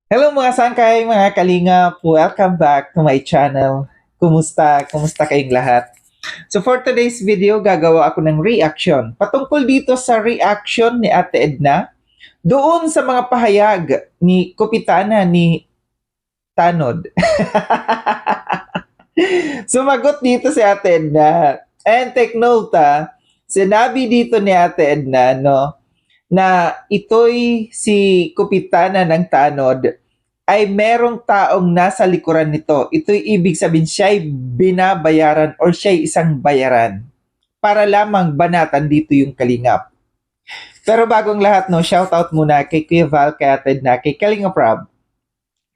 Hello mga sangkay, mga kalingap. Welcome back to my channel. Kumusta? Kumusta kayong lahat? So for today's video, gagawa ako ng reaction. Patungkol dito sa reaction ni Ate Edna doon sa mga pahayag ni Kupitana ni Tanod. Sumagot dito si Ate Edna. And take note sinabi dito ni Ate Edna na ito'y si Kupitana ng Tanod ay merong taong nasa likuran nito. Ito'y ibig sabihin siya'y binabayaran or siya'y isang bayaran para lamang banatan dito yung kalingap. Pero bagong lahat, shoutout muna kay Kuya Val, kay Ate Edna, kay Kalingap Rob,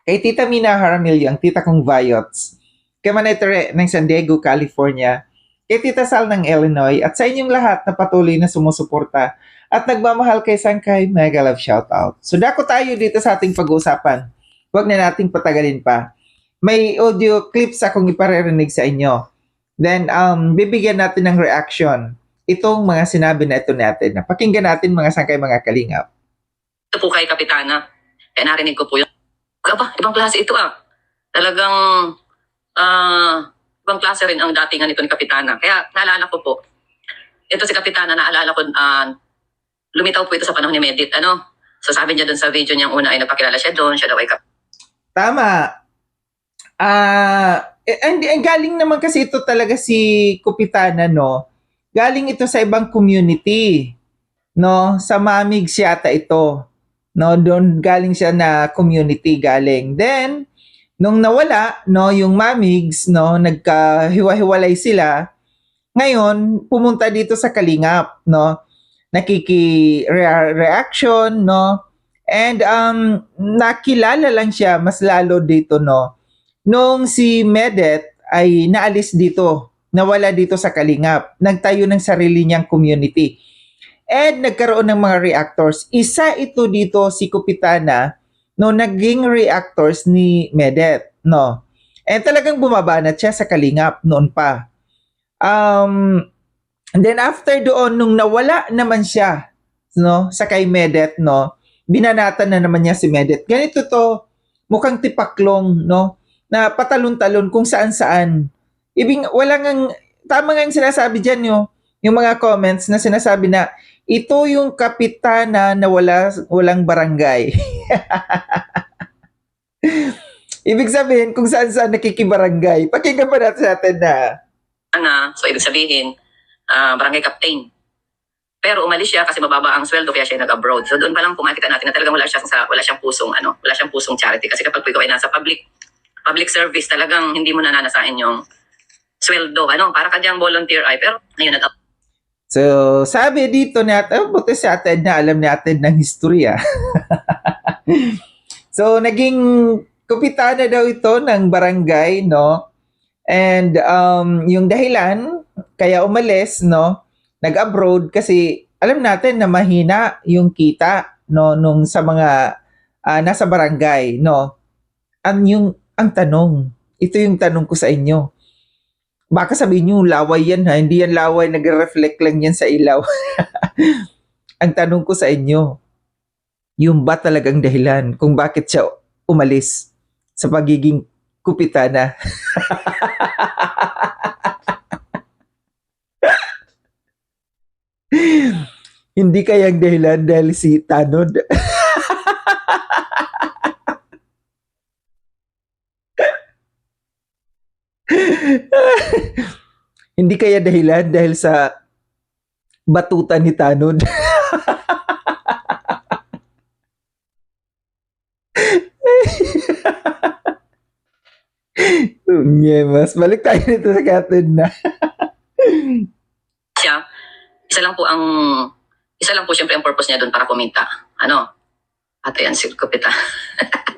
kay Tita Mina Jaramillo, ang tita kong Viots, kay Manetere ng San Diego, California, kay Tita Sal ng Illinois, at sa inyong lahat na patuloy na sumusuporta at nagmamahal kay Sangkay, mega love shoutout. So dako tayo dito sa ating pag-uusapan. Huwag na nating patagalin pa. May audio clips akong iparirinig sa inyo. Then, bibigyan natin ng reaction itong mga sinabi na ito natin. Pakinggan natin mga sangkay, mga kalingap. Ito po kay Kapitana. Kaya narinig ko po yung, aba, ibang klase ito ah. Talagang, ibang klase rin ang datingan nito ni Kapitana. Kaya naalala ko po, ito si Kapitana, naalala ko, lumitaw po ito sa panahon ni Medit. So sabi niya doon sa video niyang una ay nagpakilala siya doon, siya daw ay Tama. Galing naman kasi ito talaga si Kupitana, no? Galing ito sa ibang community, no? Sa Mamigs yata ito. No, doon galing siya na community galing. Then, nung nawala, no, yung Mamigs, no, nagkahiwa-hiwalay sila. Ngayon, pumunta dito sa Kalingap, no? Nakiki-reaction, no? And nakilala lang siya mas lalo dito, no? Nung si Medet ay naalis dito, nawala dito sa Kalingap, nagtayo ng sarili niyang community. And nagkaroon ng mga reactors. Isa ito dito si Kupitana, no, naging reactors ni Medet, no? And talagang bumabanat siya sa Kalingap noon pa. And then after doon, nung nawala naman siya, no, sa kay Medet, no, binanatan na naman niya si Medet. Ganito to, mukhang tipaklong, no, na patalon-talon kung saan-saan. Wala ngang, tama nga yung sinasabi dyan, yung mga comments na sinasabi na, ito yung kapitana na walang barangay. Ibig sabihin, kung saan-saan nakikibarangay. Pakinggan pa natin na. So ibig sabihin, barangay captain. Pero umalis siya kasi mababa ang sweldo kaya siya nag-abroad. So doon pa lang makikita natin na talagang wala siyang pusong charity. Kasi kapag ikaw ay nasa public service, talagang hindi mo nananasain yung sweldo. Para ka diyang volunteer ay. Pero ngayon So, sabi dito natin, buti sa atin na alam natin ng historya. So, naging kupitana daw ito ng barangay, no? And yung dahilan, kaya umalis, no? Nag-abroad kasi alam natin na mahina yung kita, no? Nung sa mga nasa barangay, no? Ang tanong, ito yung tanong ko sa inyo. Baka sabihin nyo, laway yan ha. Hindi yan laway, nag-reflect lang yan sa ilaw. Ang tanong ko sa inyo, yung ba talagang dahilan kung bakit siya umalis sa pagiging kupitana? Hindi kayang dahilan dahil si Tanod? Hindi kaya dahilan dahil sa batutan ni Tanod? Mas balik tayo nito sa Captain na. siya, isa lang po siyempre ang purpose niya doon para kumita. At ayan, si Kupita.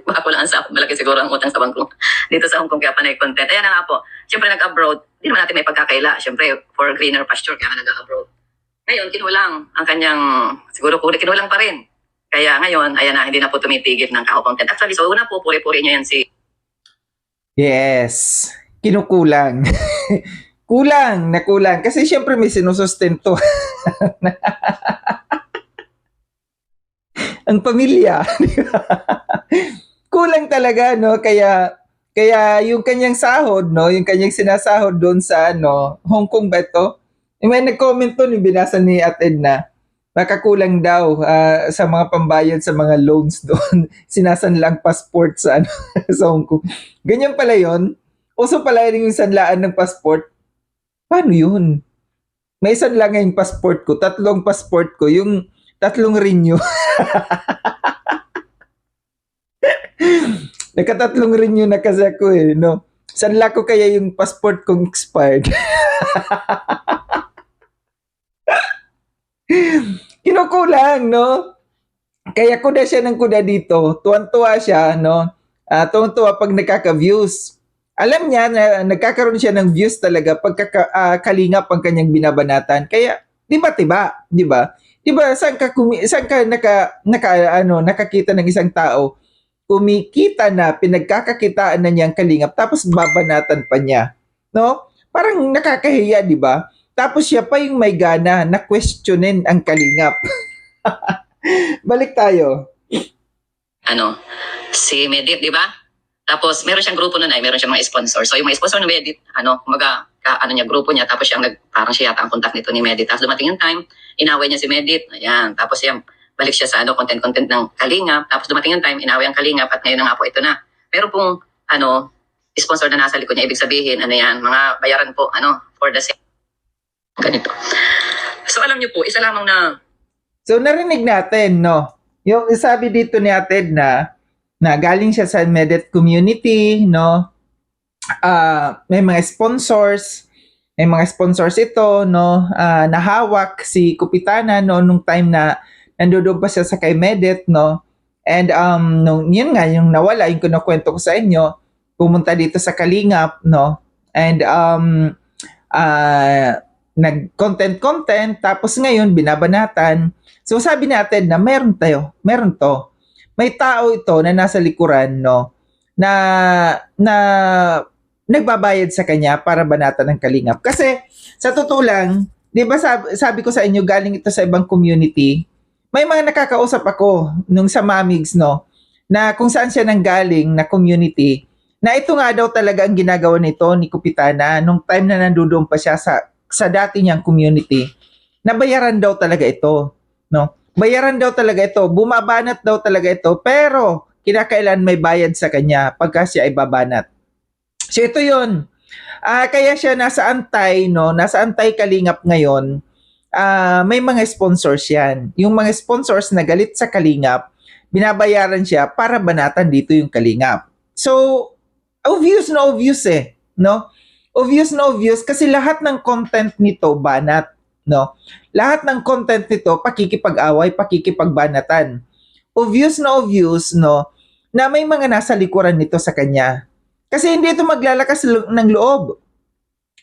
Baka ko lang sa malaki siguro ang utang sa bangko dito sa Hong Kong kaya panay content. Ayan na nga po. Siyempre nag-abroad, hindi naman natin may pagkakaila. Siyempre for greener pasture kaya nag-abroad. Ngayon, kinulang ang kanyang, siguro kinulang pa rin. Kaya ngayon, ayan na, hindi na po tumitigil ng content. Actually, so una po, puri-puri niya yan si... Yes, kinukulang. Kulang. Kasi siyempre may sinusustento. Ang pamilya. kulang talaga, no? Kaya yung kanyang sahod, no? Yung kanyang sinasahod doon sa, ano, Hong Kong ba ito? May nag-comment doon, yung binasa ni Ate Edna, nakakulang daw sa mga pambayad sa mga loans doon. Sinasanlang passport sa, ano, sa Hong Kong. Ganyan pala yon. Uso pala rin yung sanlaan ng passport. Paano yun? May sanla nga yung passport ko. 3 passport ko. Yung 3 renew. Nakatatlong renew na kasi ako eh, no? Sanla ko kaya yung passport kong expired. Kinukulang, no? Kaya kuda siya ng kuda dito. Tuwan-tuwa siya, no? Tuwan-tuwa pag nakaka-views. Alam niya na nagkakaroon siya ng views talaga pag kalingap ang kanyang binabanatan. Kaya, di ba, tiba? Di ba? Di ba, saan ka nakakita ng isang tao, kumikita na, pinagkakakitaan na niyang kalingap, tapos babanatan pa niya. No? Parang nakakahiya, di ba? Tapos siya pa yung may gana na questionin ang kalingap. Balik tayo. Ano, si Medit, di ba? Tapos meron siyang grupo nun ay meron siyang mga sponsor. So yung mga sponsor ni Medit, kumaga, niya, grupo niya, tapos parang siya yata ang contact nito ni Medit. Tapos dumating yung time, inaway niya si Medit. Ayan, tapos balik siya sa content ng Kalingap. Tapos dumating yung time, inaway ang Kalingap at ngayon na nga po ito na. Meron pong sponsor na nasa likod niya, ibig sabihin, mga bayaran po, for the sake. Ganito. So alam niyo po, isa lamang na. So narinig natin, no? Yung sabi dito ni Ate Edna, na galing siya sa Medit community, no? May mga sponsors, ito, no? Nahawak si Kupitana, no? Nung time na nandoon pa siya sa kay Medit, no? And yun nga, yung nawala, yung kinukwento ko sa inyo, pumunta dito sa Kalingap, no? And nag-content, tapos ngayon, binabanatan. So sabi natin na meron to. May tao ito na nasa likuran, no? Na nagbabayad sa kanya para banatan ng Kalingap. Kasi, sa totoo lang, di ba sabi ko sa inyo, galing ito sa ibang community, may mga nakakausap ako nung sa Mamigs, no? Na kung saan siya nanggaling na community, na ito nga daw talaga ang ginagawa nito ni Kupitana nung time na nandoon pa siya sa dati niyang community, nabayaran daw talaga ito, no? Bayaran daw talaga ito, bumabanat daw talaga ito, pero kinakailan may bayad sa kanya pagka siya ay babanat. So ito 'yun. Kaya siya nasa antay, no? Nasa antay Kalingap ngayon. May mga sponsors 'yan. Yung mga sponsors na galit sa Kalingap, binabayaran siya para banatan dito yung Kalingap. So obvious na obvious eh, no? Obvious na obvious kasi lahat ng content nito banat, no? Lahat ng content nito pakikipag-away, pakikipagbanatan. Obvious na obvious, no? Na may mga nasa likuran nito sa kanya. Kasi hindi ito maglalakas ng loob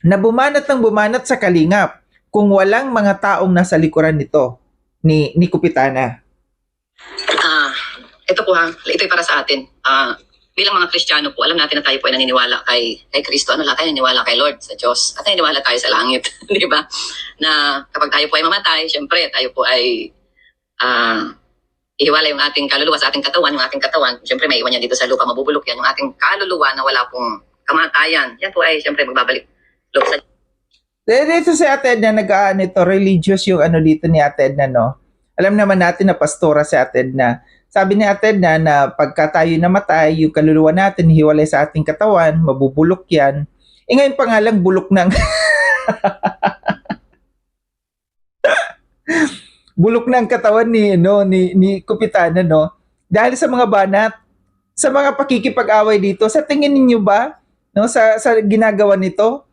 na bumanat sa Kalingap kung walang mga taong nasa likuran nito ni Kupitana. Ito po ito'y para sa atin. Bilang mga Kristiyano po, alam natin na tayo po ay naniniwala kay Kristo. Tayo naniniwala kay Lord, sa Diyos. At naniniwala tayo sa langit. Di ba? Na kapag tayo po ay mamatay, syempre, tayo po ay ihiwala yung ating kaluluwa sa ating katawan. Yung ating katawan, syempre, may iwan yan dito sa lupa, mabubulok yan. Yung ating kaluluwa na wala pong kamatayan, yan po ay, syempre, magbabalik loob sa dito si Ate Edna, nito religious yung dito ni Ate Edna, no? Alam naman natin na pastora si Ate Edna. Sabi ni Ate Edna na pagka tayo namatay, yung kaluluwa natin hiwalay sa ating katawan, mabubulok yan. Ngayon pa nga lang bulok ng bulok ng katawan ni Kupitana, no? Dahil sa mga banat, sa mga pakikipag-away dito, sa tingin niyo ba, no, sa ginagawa nito,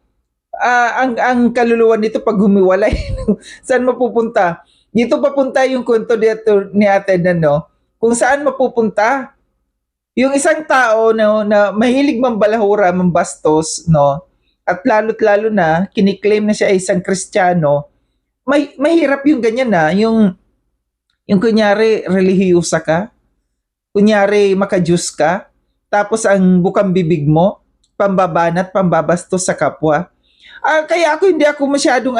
ang kaluluwa nito pag humiwalay, saan mapupunta? Dito papunta yung kwento dito ni Ate Edna, no? Kung saan mapupunta yung isang tao, no, na mahilig mambalahura, mambastos, no, at lalo't-lalo na kiniklaim na siya ay isang Kristiyano, mahirap yung ganyan na, yung kunyari relihiyosa ka, kunyari maka-Diyos ka, tapos ang bukang bibig mo, pambabanat, pambabastos sa kapwa. Kaya hindi ako masyadong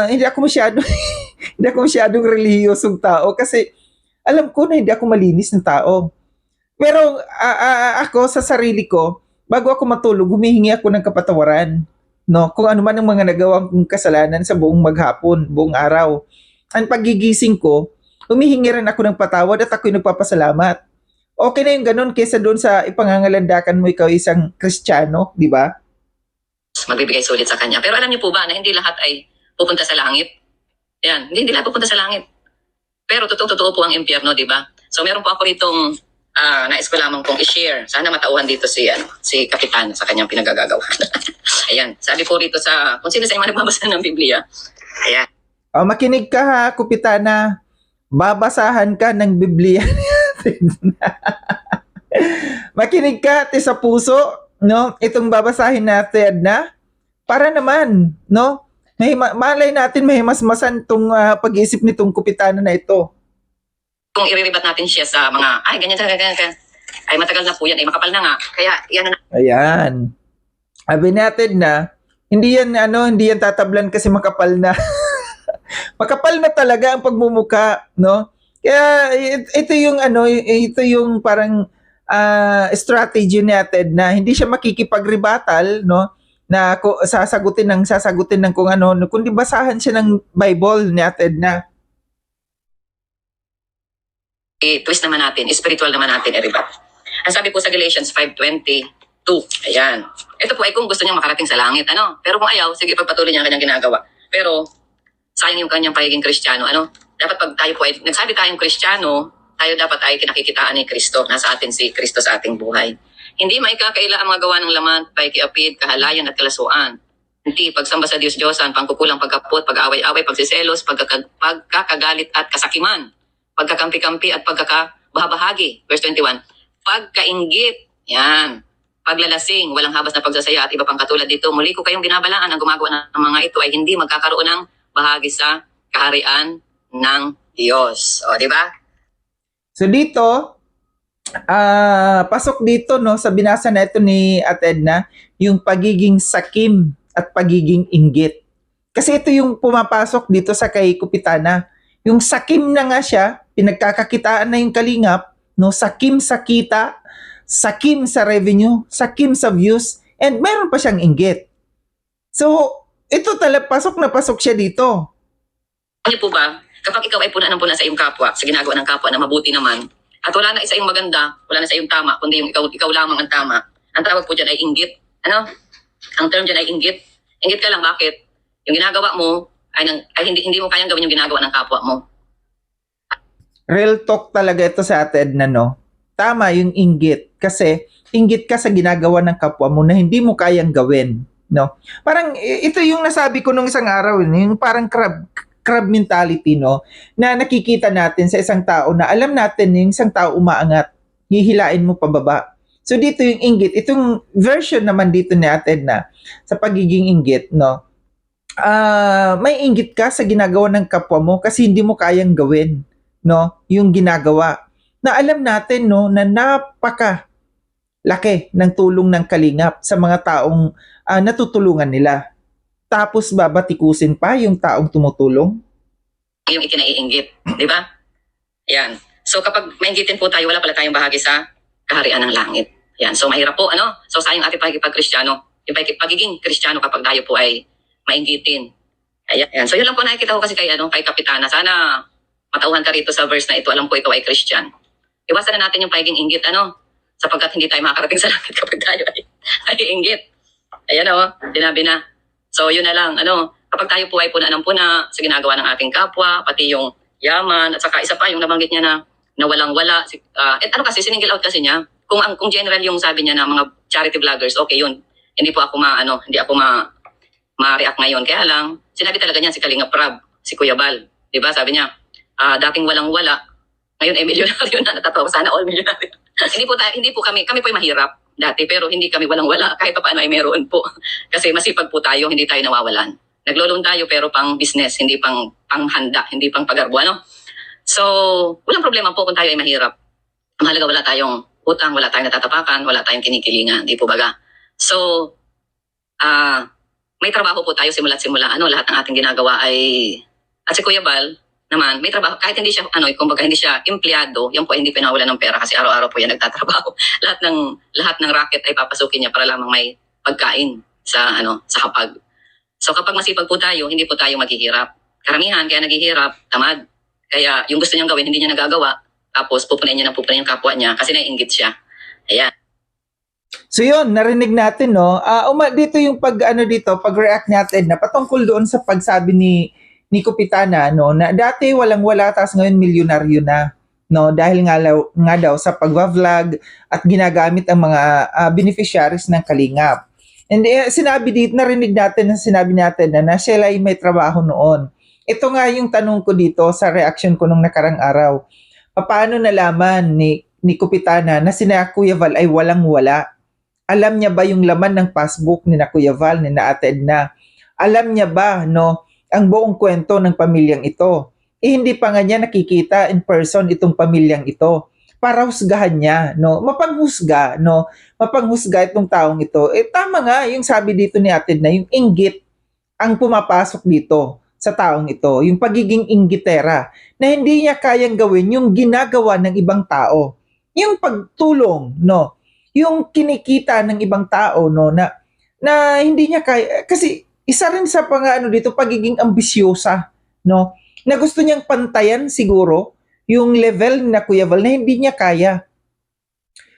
hindi ako masyadong relihiyosong tao kasi alam ko na hindi ako malinis ng tao. Pero ako sa sarili ko, bago ako matulog, humihingi ako ng kapatawaran. No, kung ano man ang mga nagawang kong kasalanan sa buong maghapon, buong araw. Ang pagigising ko, humihingi rin ako ng patawad at ako'y nagpapasalamat. Okay na yung ganun kaysa doon sa ipangangalandakan mo ikaw isang Kristiyano, di ba? Magbibigay sulit sa kanya. Pero alam niyo po ba na hindi lahat ay pupunta sa langit? Yan, hindi lahat pupunta sa langit. Pero totoo po ang impyerno, di ba? So meron po ako ritong nais ko lamang pong i-share. Sana matauhan dito si Kapitan sa kanyang pinagagagawa. Ayan, sabi po rito kung sino sa inyo nagbabasa ng Biblia. Ayan. Makinig ka ha, Kupitana. Babasahan ka ng Biblia. Makinig ka ate sa puso, no? Itong babasahin natin na para naman, no? Malay natin mahimasmasan tong pag-iisip nitong Kupitana na ito. Kung iriribat natin siya sa mga, ay ganyan, ay matagal na po yan, ay makapal na nga. Kaya yan na. Ayan. Sabi natin na, hindi yan tatablan kasi makapal na. Makapal na talaga ang pagmumuka, no? Kaya ito yung parang strategy natin na hindi siya makikipagrebatal, no? Na sasagutin ng kung ano, kundi basahan siya ng Bible natin na I-twist naman natin, spiritual naman natin, i-rebat. Ang sabi po sa Galatians 5:22, ayan. Ito po ay kung gusto niya makarating sa langit, ano? Pero kung ayaw, sige, pagpatuloy niya ang kanyang ginagawa. Pero, sayang yung kanyang pagiging Kristiyano, ano? Dapat pag tayo po ay, nagsabi tayong Kristiyano, tayo dapat ay kinakikitaan ni Kristo. Nasa atin si Kristo sa ating buhay. Hindi maikakaila ang mga gawa ng laman, paikiapid, kahalayan at kalasuan. Hindi, pagsamba sa Diyos-Diyosan, pangkukulang, pagkapot, pag-away-away, pagsiselos, pagkakagalit at kasakiman, pagkakampi-kampi at pagkakabahabahagi. Verse 21, pagkainggit, yan, paglalasing, walang habas na pagsasaya at iba pang katulad dito. Muli ko kayong binabalaan ang gumagawa ng mga ito ay hindi magkakaroon ng bahagi sa kaharian ng Diyos. O, di ba? So dito, pasok dito no sa binasa na ito ni Ate Edna, yung pagiging sakim at pagiging inggit. Kasi ito yung pumapasok dito sa kay Kupitana. Yung sakim na nga siya, pinagkakakitaan na yung kalingap, no, sakim sa kita, sakim sa revenue, sakim sa views, and meron pa siyang inggit. So, ito talaga pasok na pasok siya dito. Ano po ba, kapag ikaw ay punan sa iyong kapwa, sa ginagawa ng kapwa na mabuti naman, at wala na isa yung maganda, wala na sa iyong tama, kundi yung ikaw lamang ang tama, ang tawag po dyan ay inggit. Ano? Ang term dyan ay inggit. Inggit ka lang, bakit? Yung ginagawa mo, ay hindi mo kayang gawin yung ginagawa ng kapwa mo. Real talk talaga ito sa atin na no. Tama yung inggit kasi inggit ka sa ginagawa ng kapwa mo na hindi mo kayang gawin, no? Parang ito yung nasabi ko nung isang araw, yung parang crab mentality, no? Na nakikita natin sa isang tao na alam natin yung isang tao umaangat, hihilain mo pababa. So dito yung inggit, itong version naman dito ni Ate na sa pagiging inggit, no? May inggit ka sa ginagawa ng kapwa mo kasi hindi mo kayang gawin, no, yung ginagawa na alam natin, no, na napaka laki ng tulong ng kalingap sa mga taong natutulungan nila. Tapos babatikusin pa yung taong tumutulong. Yung ikinaiinggit, di ba? Yan. So kapag mainggitin po tayo, wala pala tayong bahagi sa kaharian ng langit. Yan. So mahirap po, ano? So sayang ating pagkikipag-Kristiyano. Yung pagiging Kristiyano kapag tayo po ay mainggitin. Ayan. So yun lang po nakikita ko kasi kay Kapitana. Sana matauhan ka rito sa verse na ito. Alam ko ikaw ay Christian. Iwasan na natin yung pagiging inggit, sapagkat hindi tayo makakarating sa langit kapag tayo ay inggit. Ayan sinabi na. So yun na lang, kapag tayo po ay puna ng puna sa ginagawa ng ating kapwa, pati yung yaman, at saka isa pa yung nabanggit niya na walang-wala. Kasi siningil out kasi niya. Kung general yung sabi niya na mga charity vloggers, okay yun. Hindi ako ma-react ngayon. Kaya lang, sinabi talaga niya si Kalinga Prab, si Kuya Bal. Diba? Sabi niya, dating walang-wala, ngayon ay milyonaryo na, natatawa sana all milyonaryo. hindi po kami po ay mahirap dati, pero hindi kami walang-wala, kahit pa paano ay meron po. Kasi masipag po tayo, hindi tayo nawawalan. Naglo-loan tayo pero pang business, hindi pang panghanda, hindi pang pagarbo, So, walang problema po kung tayo ay mahirap. Mahalaga wala tayong utang, wala tayong natatapakan, wala tayong kinikilingan, di po baga. So, may trabaho po tayo simula't simula. Lahat ng ating ginagawa ay, at si Kuya Bal, naman, may trabaho, kahit hindi siya, kumbaga hindi siya empleyado, yan po hindi pinawalan ng pera kasi araw-araw po yan nagtatrabaho. lahat ng racket ay papasukin niya para lamang may pagkain sa hapag. So kapag masipag po tayo, hindi po tayo maghihirap. Karamihan, kaya naghihirap, tamad. Kaya yung gusto niyang gawin, hindi niya nagagawa. Tapos pupunayin niya yung kapwa niya kasi naiinggit siya. Ayan. So yun, narinig natin, no? Dito yung pag-react natin na patungkol doon sa pagsabi ni Kapitana, no, na dati walang-wala, tapos ngayon milyonaryo na, no, dahil nga daw sa pagva-vlog at ginagamit ang mga beneficiaries ng Kalingap. And narinig natin na siya ay may trabaho noon. Ito nga yung tanong ko dito sa reaction ko nung nakarang araw. Paano nalaman ni Kapitana na si Kuya Val ay walang-wala? Alam niya ba yung laman ng passbook ni Kuya Val, ni Ate Edna? Alam niya ba, no, ang buong kwento ng pamilyang ito? Hindi pa nga niya nakikita in person itong pamilyang ito para husgahan niya, no? Mapanghusga itong taong ito. Tama nga yung sabi dito ni Ate Edna, yung inggit ang pumapasok dito sa taong ito, yung pagiging inggitera na hindi niya kayang gawin yung ginagawa ng ibang tao. Yung pagtulong, no? Yung kinikita ng ibang tao, no, na hindi niya kaya, kasi isa rin sa dito, pagiging ambisyosa, no? Na gusto niyang pantayan siguro yung level na Kuya Val na hindi niya kaya.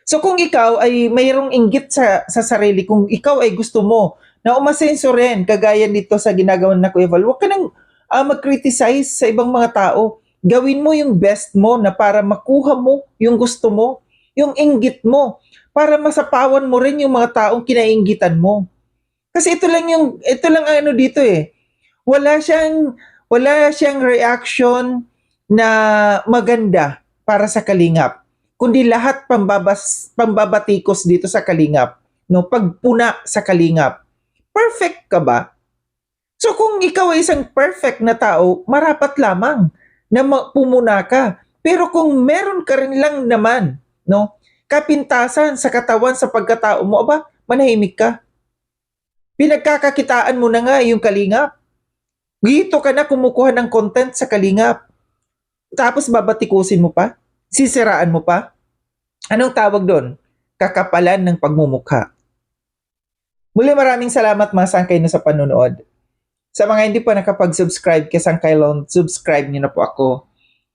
So kung ikaw ay mayroong inggit sa sarili, kung ikaw ay gusto mo na umasenso rin, kagaya dito sa ginagawa na Kuya Val, huwag ka nang mag-criticize sa ibang mga tao. Gawin mo yung best mo na para makuha mo yung gusto mo, yung inggit mo, para masapawan mo rin yung mga taong kinainggitan mo. Kasi ito lang dito eh. Wala siyang reaction na maganda para sa Kalingap, kundi lahat pambabatikos dito sa Kalingap, no, pagpuna sa Kalingap. Perfect ka ba? So kung ikaw ay isang perfect na tao, marapat lamang na pumuna ka. Pero kung meron ka rin lang naman, no, kapintasan sa katawan, sa pagkatao mo, manahimik ka. Pinagkakakitaan mo na nga yung Kalingap. Dito ka na kumukuha ng content sa Kalingap. Tapos babatikusin mo pa? Sisiraan mo pa? Anong tawag doon? Kakapalan ng pagmumukha. Muli maraming salamat mga sangkay na sa panunood. Sa mga hindi pa nakapag-subscribe kay Sangkay Loan, subscribe niyo na po ako.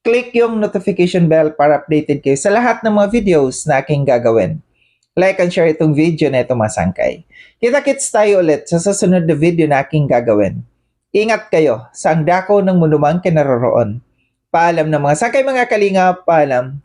Click yung notification bell para updated kayo sa lahat ng mga videos na aking gagawin. Like and share itong video na ito mga sangkay. Kita-kits tayo ulit sa susunod na video na aking gagawin. Ingat kayo sa ang dako ng munumang kinaroroon. Paalam na mga sangkay mga Kalingap, paalam.